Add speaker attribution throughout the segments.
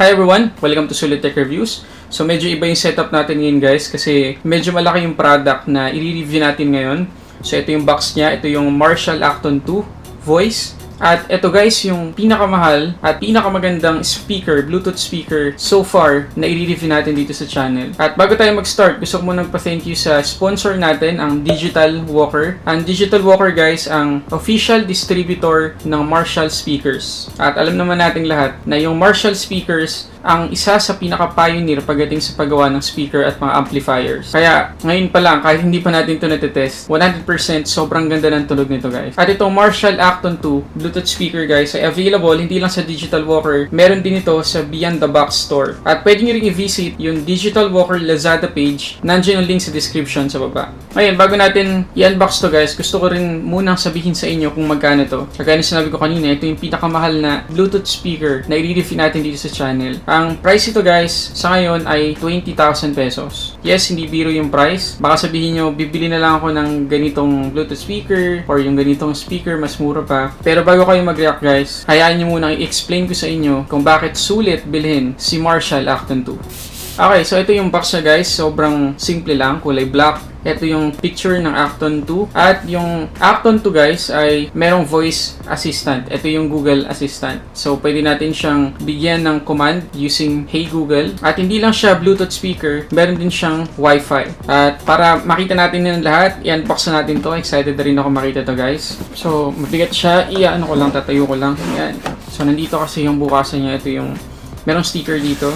Speaker 1: Hi everyone! Welcome to Sulit Tech Reviews. So medyo iba yung setup natin ngayon guys kasi medyo malaki yung product na i-review natin ngayon. So ito yung box niya, ito yung Marshall Acton 2 Voice. At ito guys yung pinakamahal at pinakamagandang speaker, Bluetooth speaker so far na i-review natin dito sa channel. At bago tayo mag-start, gusto ko muna magpa-thank you sa sponsor natin, ang Digital Walker. Ang Digital Walker guys, ang official distributor ng Marshall speakers. At alam naman nating lahat na yung Marshall speakers ang isa sa pinaka-pioneer pagdating sa paggawa ng speaker at mga amplifiers. Kaya ngayon pa lang, kahit hindi pa natin ito natetest, 100% sobrang ganda ng tunog nito guys. At itong Marshall Acton 2 Bluetooth speaker guys ay available hindi lang sa Digital Walker, meron din ito sa Beyond the Box store. At pwede nyo rin i-visit yung Digital Walker Lazada page, nandiyan ang link sa description sa baba. Ngayon, bago natin i-unbox to guys, gusto ko rin munang sabihin sa inyo kung magkano to. Kagaya na sinabi ko kanina, ito yung pinakamahal na Bluetooth speaker na i-review natin dito sa channel. Ang price ito guys, sa ngayon ay 20,000 pesos. Yes, hindi biro yung price. Baka sabihin nyo, bibili na lang ako ng ganitong Bluetooth speaker or yung ganitong speaker, mas mura pa. Pero bago kayo mag-react guys, hayaan nyo muna i-explain ko sa inyo kung bakit sulit bilhin si Marshall Acton 2. Okay, so ito yung box niya guys, sobrang simple lang, kulay black. Ito yung picture ng Acton 2. At yung Acton 2 guys ay merong voice assistant. Ito yung Google Assistant. So pwede natin siyang bigyan ng command using Hey Google. At hindi lang siya Bluetooth speaker, meron din siyang Wi-Fi. At para makita natin yung lahat, i-unbox na natin to. Excited na rin ako makita to guys. So mabigat siya, i-ano ko lang, tatayo ko lang. Ayan. So nandito kasi yung bukasan niya. Ito yung merong sticker dito.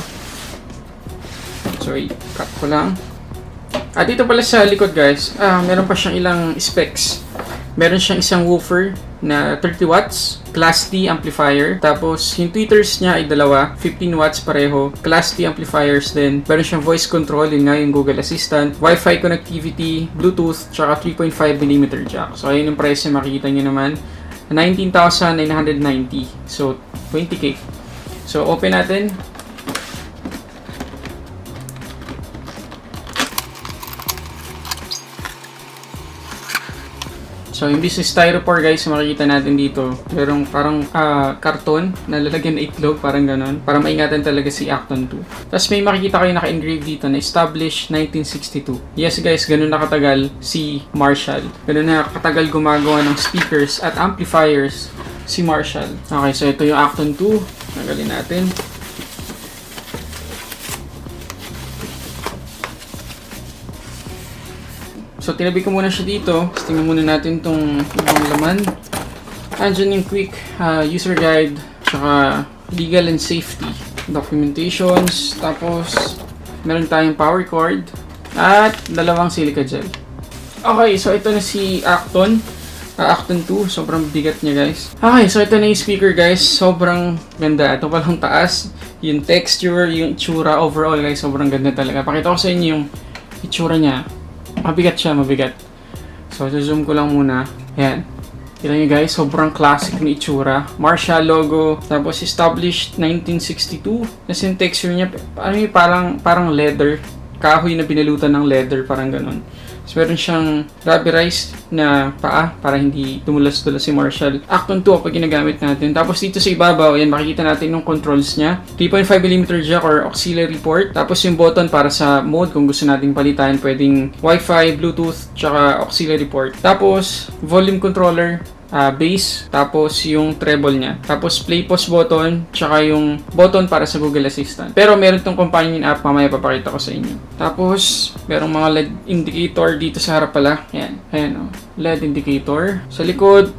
Speaker 1: So i-cut ko lang. At dito pala sa likod guys, meron pa siyang ilang specs. Meron siyang isang woofer na 30 watts, Class D amplifier. Tapos yung tweeters niya ay dalawa, 15 watts pareho, Class D amplifiers din. Meron siyang voice control, yun nga yung Google Assistant, Wi-Fi connectivity, Bluetooth, tsaka 3.5mm jack. So ayun yung price niya, makikita nyo naman. 19,990. So 20k. So open natin. So, imbis na styrofoam guys, makikita natin dito, merong parang karton na lalagyan na itlog, parang ganon, para maingatan talaga si Acton 2. Tapos may makikita kayo naka-engrave dito na established 1962. Yes guys, ganun na katagal si Marshall. Ganun na katagal gumagawa ng speakers at amplifiers si Marshall. Okay, so ito yung Acton 2. Tanggalin natin. So, tinabi ko muna siya dito. Tingnan muna natin itong ibang laman. Andyan yung quick user guide, tsaka legal and safety documentations. Tapos, meron tayong power cord at dalawang silica gel. Okay, so ito na si Acton. Acton 2. Sobrang bigat niya guys. Okay, so ito na yung speaker guys. Sobrang ganda. Ito palang taas. Yung texture, yung itsura overall guys. Sobrang ganda talaga. Pakita ko sa inyo yung itsura niya. Mabigat siya, mabigat. So, zoom ko lang muna. Ayan. Kita nyo guys, sobrang classic na itsura. Marshall logo, tapos established 1962. Tapos yung texture niya, parang leather. Kahoy na binalutan ng leather, parang ganun. So, meron siyang rubberized na paa para hindi tumulas-tulas si Marshall. Acton 2 pag ginagamit natin. Tapos dito sa ibabaw, ayan, makikita natin yung controls niya. 3.5mm jack or auxiliary port. Tapos yung button para sa mode kung gusto nating palitan. Pwedeng Wi-Fi, Bluetooth, tsaka auxiliary port. Tapos volume controller, bass, tapos yung treble niya. Tapos play pause button, tsaka yung button para sa Google Assistant. Pero meron tong companion app, mamaya papakita ko sa inyo. Tapos, merong mga LED indicator dito sa harap pala. Ayan, ayan o. LED indicator. Sa likod,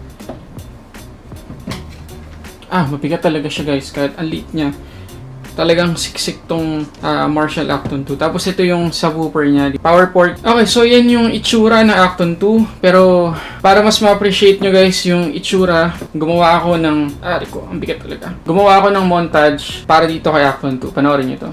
Speaker 1: mabigat talaga siya guys, kahit ang liit niya. Talagang siksik tong Marshall Acton 2. Tapos ito yung subwoofer niya. Power port. Okay, so yan yung itsura ng Acton 2. Pero para mas ma-appreciate nyo guys yung itsura, gumawa ako ng... ang bigat talaga. Gumawa ako ng montage para dito kay Acton 2. Panoorin nyo to.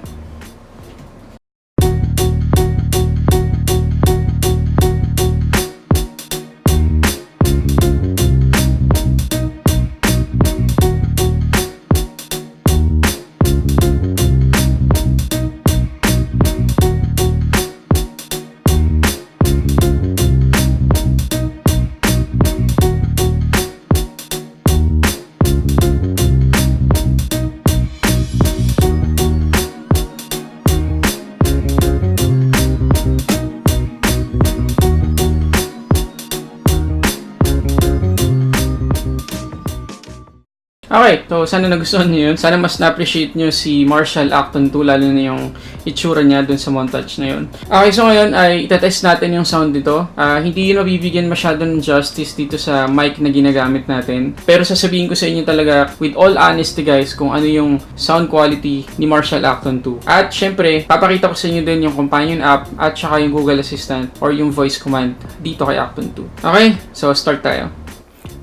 Speaker 1: Okay, so sana nagustuhan nyo yun. Sana mas na-appreciate nyo si Marshall Acton 2, lalo na yung itsura niya dun sa montage na yun. Okay, so ngayon ay itetest natin yung sound dito. Hindi yun mabibigyan masyado ng justice dito sa mic na ginagamit natin. Pero sasabihin ko sa inyo talaga, with all honesty guys, kung ano yung sound quality ni Marshall Acton 2. At syempre, papakita ko sa inyo din yung companion app at saka yung Google Assistant or yung voice command dito kay Acton 2. Okay, so start tayo.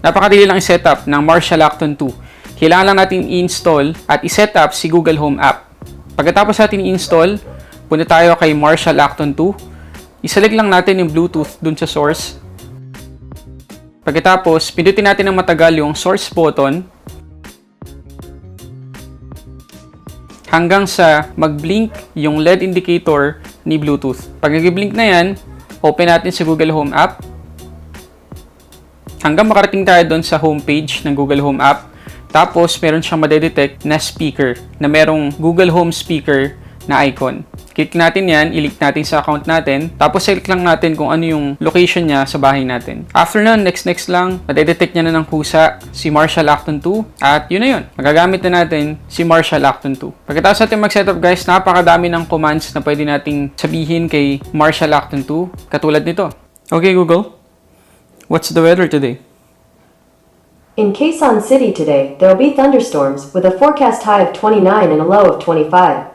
Speaker 1: Napakadali lang i-setup ng Marshall Acton 2. Kailangan lang natin i-install at i-set up si Google Home app. Pagkatapos natin i-install, punta tayo kay Marshall Acton 2. Iselect lang natin yung Bluetooth dun sa source. Pagkatapos, pindutin natin ng matagal yung source button hanggang sa mag-blink yung LED indicator ni Bluetooth. Pag nag-blink na yan, open natin si Google Home app hanggang makarating tayo dun sa homepage ng Google Home app. Tapos, meron siyang madedetect na speaker na merong Google Home speaker na icon. Click natin yan, i-link natin sa account natin. Tapos, select lang natin kung ano yung location niya sa bahay natin. After nun, next lang, madedetect niya na ng kusa si Marshall Acton 2. At yun na yun. Magagamit na natin si Marshall Acton 2. Pagkatapos natin mag-setup guys, napakadami ng commands na pwede nating sabihin kay Marshall Acton 2. Katulad nito. Okay Google, what's the weather today?
Speaker 2: In Quezon City today, there will be thunderstorms with a forecast high of 29 and a low of 25.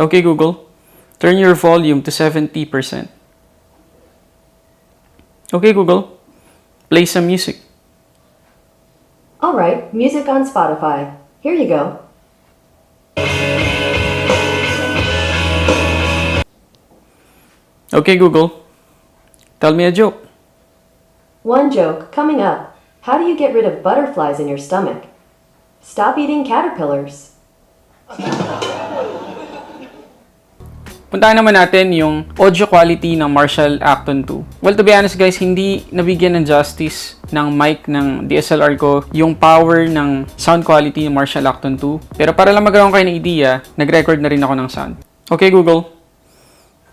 Speaker 1: Okay Google, turn your volume to 70%. Okay Google, play some music.
Speaker 2: Alright, music on Spotify. Here you go.
Speaker 1: Okay Google, tell me a joke.
Speaker 2: One joke coming up. How do you get rid of butterflies in your stomach? Stop eating caterpillars.
Speaker 1: Puntahan naman natin yung audio quality ng Marshall Acton 2. Well, to be honest guys, hindi nabigyan ng justice ng mic ng DSLR ko yung power ng sound quality ng Marshall Acton 2. Pero para lang magkaroon kayo ng idea, nag-record na rin ako ng sound. Okay Google,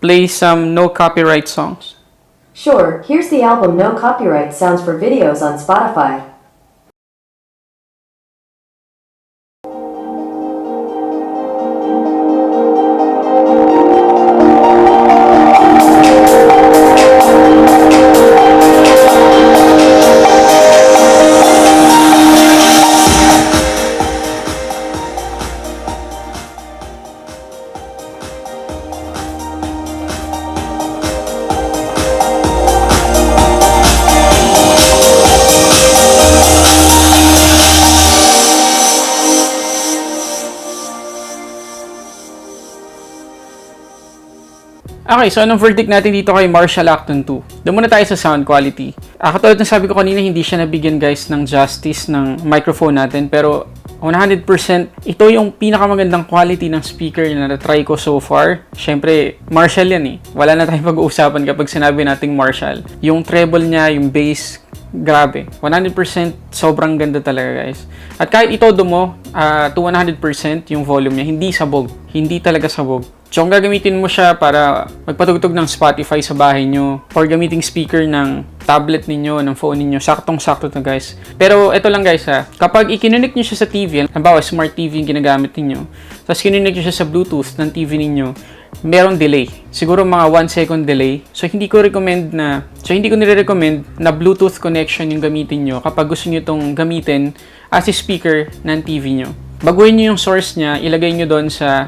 Speaker 1: play some no copyright songs.
Speaker 2: Sure, here's the album No Copyright Sounds for Videos on Spotify.
Speaker 1: Okay, so anong verdict natin dito kay Marshall Acton 2? Doon muna tayo sa sound quality. Katulad ng sabi ko kanina, hindi siya nabigyan guys ng justice ng microphone natin. Pero 100% ito yung pinakamagandang quality ng speaker na na-try ko so far. Siyempre, Marshall yan eh. Wala na tayong pag-uusapan kapag sinabi nating Marshall. Yung treble niya, yung bass, grabe. 100% sobrang ganda talaga guys. At kahit itodo mo to 100% yung volume niya, hindi sabog. Hindi talaga sabog. So, kung gagamitin mo siya para magpatugtog ng Spotify sa bahay nyo or gamiting speaker ng tablet ninyo, ng phone ninyo, saktong-sakto to guys. Pero ito lang guys kapag i-connect nyo siya sa TV, halimbawa smart TV yung ginagamit ninyo, tapos kinonect nyo siya sa Bluetooth ng TV ninyo, merong delay. Siguro mga 1 second delay. So, hindi ko nire-recommend na Bluetooth connection yung gamitin nyo kapag gusto nyo itong gamitin as a speaker ng TV nyo. Baguhin nyo yung source niya, ilagay nyo doon sa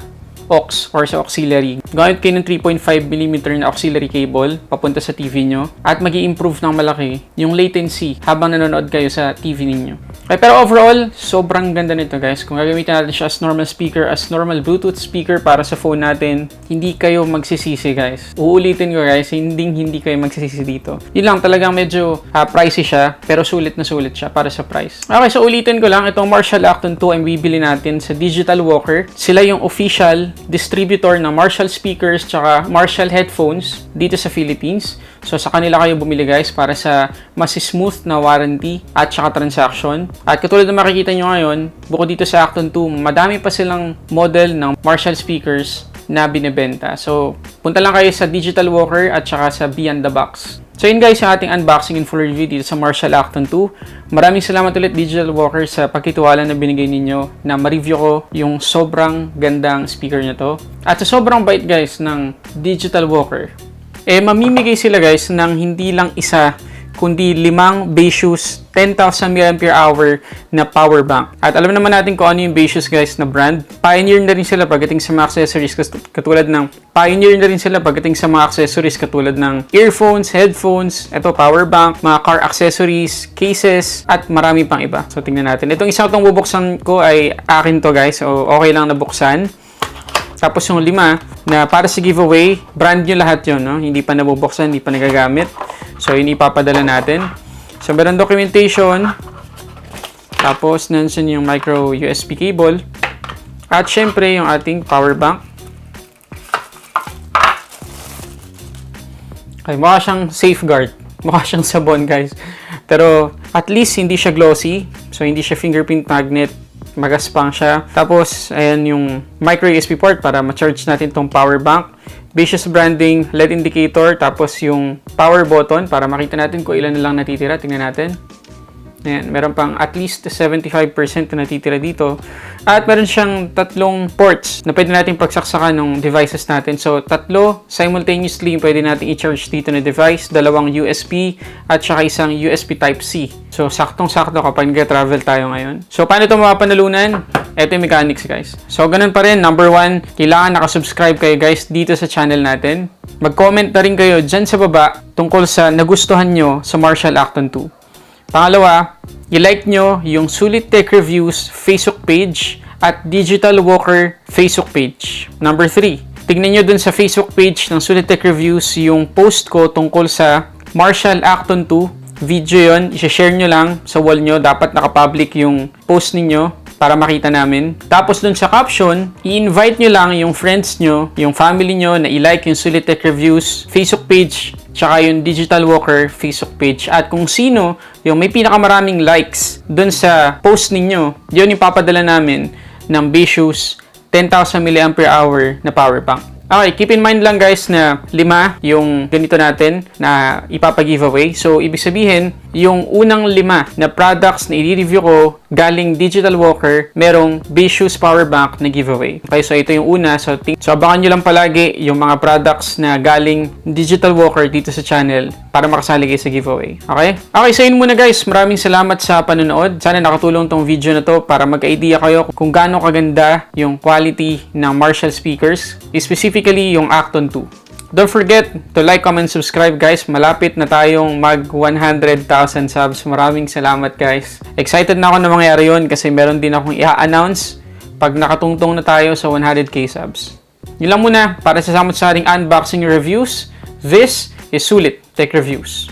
Speaker 1: aux or sa auxiliary. Gamit kayo ng 3.5mm na auxiliary cable papunta sa TV nyo at mag-i-improve ng malaki yung latency habang nanonood kayo sa TV ninyo. Okay, pero overall, sobrang ganda nito guys. Kung gagamitin natin siya as normal speaker, as normal Bluetooth speaker para sa phone natin, hindi kayo magsisisi guys. Uulitin ko guys, hindi kayo magsisisi dito. Yun lang, talagang medyo pricey siya, pero sulit na sulit siya para sa price. Okay, so ulitin ko lang, itong Marshall Acton 2 ang bibili natin sa Digital Walker. Sila yung official distributor ng Marshall speakers tsaka Marshall headphones dito sa Philippines. So sa kanila kayo bumili guys para sa mas smooth na warranty at tsaka transaction. At katulad na makikita nyo ngayon, bukod dito sa Acton 2, madami pa silang model ng Marshall speakers na binebenta. So punta lang kayo sa Digital Walker at tsaka sa Beyond the Box. So yun guys, yung ating unboxing and full review dito sa Marshall Acton 2. Maraming salamat ulit Digital Walker sa pagtitiwala na binigay ninyo na ma-review ko yung sobrang gandang speaker nyo to. At sa sobrang bait guys ng Digital Walker, mamimigay sila guys ng hindi lang isa, kundi 5 Baseus 10,000 mAh na power bank. At alam naman natin kung ano yung Baseus guys na brand. Pioneer na rin sila pagdating sa mga accessories katulad ng earphones, headphones, ito power bank, mga car accessories, cases, at marami pang iba. So tingnan natin. Itong isa itong bubuksan ko ay akin to guys. So okay lang nabuksan. Tapos yung 5 na para sa giveaway, brand nyo lahat yun, no? Hindi pa nabubuksan, hindi pa nagagamit. So, yun ipapadala natin. So, meron documentation. Tapos, nandiyan yung micro USB cable. At syempre, yung ating power bank. Okay, mukha siyang safeguard. Mukha siyang sabon, guys. Pero, at least, hindi siya glossy. So, hindi siya fingerprint magnet. Magaspang siya. Tapos, ayan yung micro USB port para ma-charge natin tong power bank. Baseus branding, LED indicator, tapos yung power button para makita natin kung ilan na lang natitira. Tingnan natin. Ayan, meron pang at least 75% na natitira dito. At meron siyang 3 ports na pwede natin pagsaksakan ng devices natin. So, 3 simultaneously pwede natin i-charge dito na device, 2 USB at saka isang USB Type-C. So, saktong-sakto kapag nag-travel tayo ngayon. So, paano ito mapapanalunan? Ito yung mechanics guys. So, ganun pa rin. Number 1, kailangan nakasubscribe kayo guys dito sa channel natin. Mag-comment na rin kayo dyan sa baba tungkol sa nagustuhan nyo sa Marshall Acton 2. Pangalawa, i-like nyo yung Sulit Tech Reviews Facebook page at Digital Walker Facebook page. Number 3, tignan nyo dun sa Facebook page ng Sulit Tech Reviews yung post ko tungkol sa Marshall Acton 2. Video yun, i-share nyo lang sa wall nyo. Dapat nakapublic yung post ninyo para makita namin. Tapos dun sa caption, i-invite nyo lang yung friends nyo, yung family nyo na i-like yung Sulit Tech Reviews Facebook page tsaka yung Digital Walker Facebook page. At kung sino yung may pinakamaraming likes dun sa post ninyo, yun yung papadala namin ng Baseus 10,000 mAh na power bank. Okay, keep in mind lang guys na 5 yung ganito natin na ipapag-giveaway. So, ibig sabihin, yung unang 5 na products na i-review ko galing Digital Walker, merong Baseus power bank na giveaway. Okay, so ito yung una. So abangan nyo lang palagi yung mga products na galing Digital Walker dito sa channel para makasali kayo sa giveaway. Okay? Okay, so yun muna guys. Maraming salamat sa panonood. Sana nakatulong tong video na to para magka-idea kayo kung gaano kaganda yung quality ng Marshall speakers. Specifically, yung Acton 2. Don't forget to like, comment, subscribe guys. Malapit na tayong mag 100,000 subs. Maraming salamat guys. Excited na ako na mangyari yun kasi meron din akong i-announce pag nakatungtong na tayo sa 100k subs. Yun lang muna para sa samot-saring unboxing reviews. This is Sulit Tech Reviews.